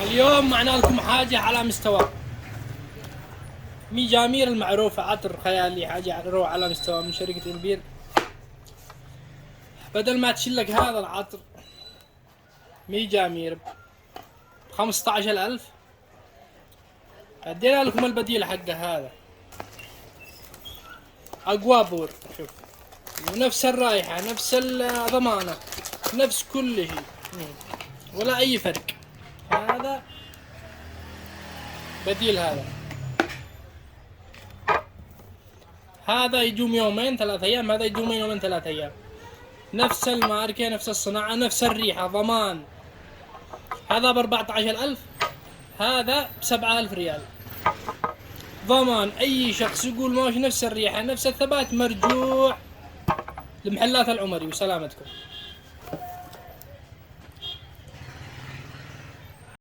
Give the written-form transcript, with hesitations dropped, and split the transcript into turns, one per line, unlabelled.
اليوم معنا لكم حاجة على مستوى ميجامير المعروفة، عطر خيالي، حاجة روعة على مستوى من شركة إمبير. بدل ما تشلك هذا العطر ميجامير ب15,000 ادينا لكم البديل حقه هذا اقوابور. شوف، ونفس الرائحة، نفس الضمانة، نفس كل شيء، ولا اي فرق. هذا بديل هذا يدوم يومين 3 ايام، هذا يدوم يومين 3 ايام. نفس الماركة، نفس الصناعة، نفس الريحة، ضمان. هذا ب14,000، هذا ب7,000 ريال. ضمان اي شخص يقول ماش نفس الريحة نفس الثبات مرجوع لمحلات العمري. وسلامتكم.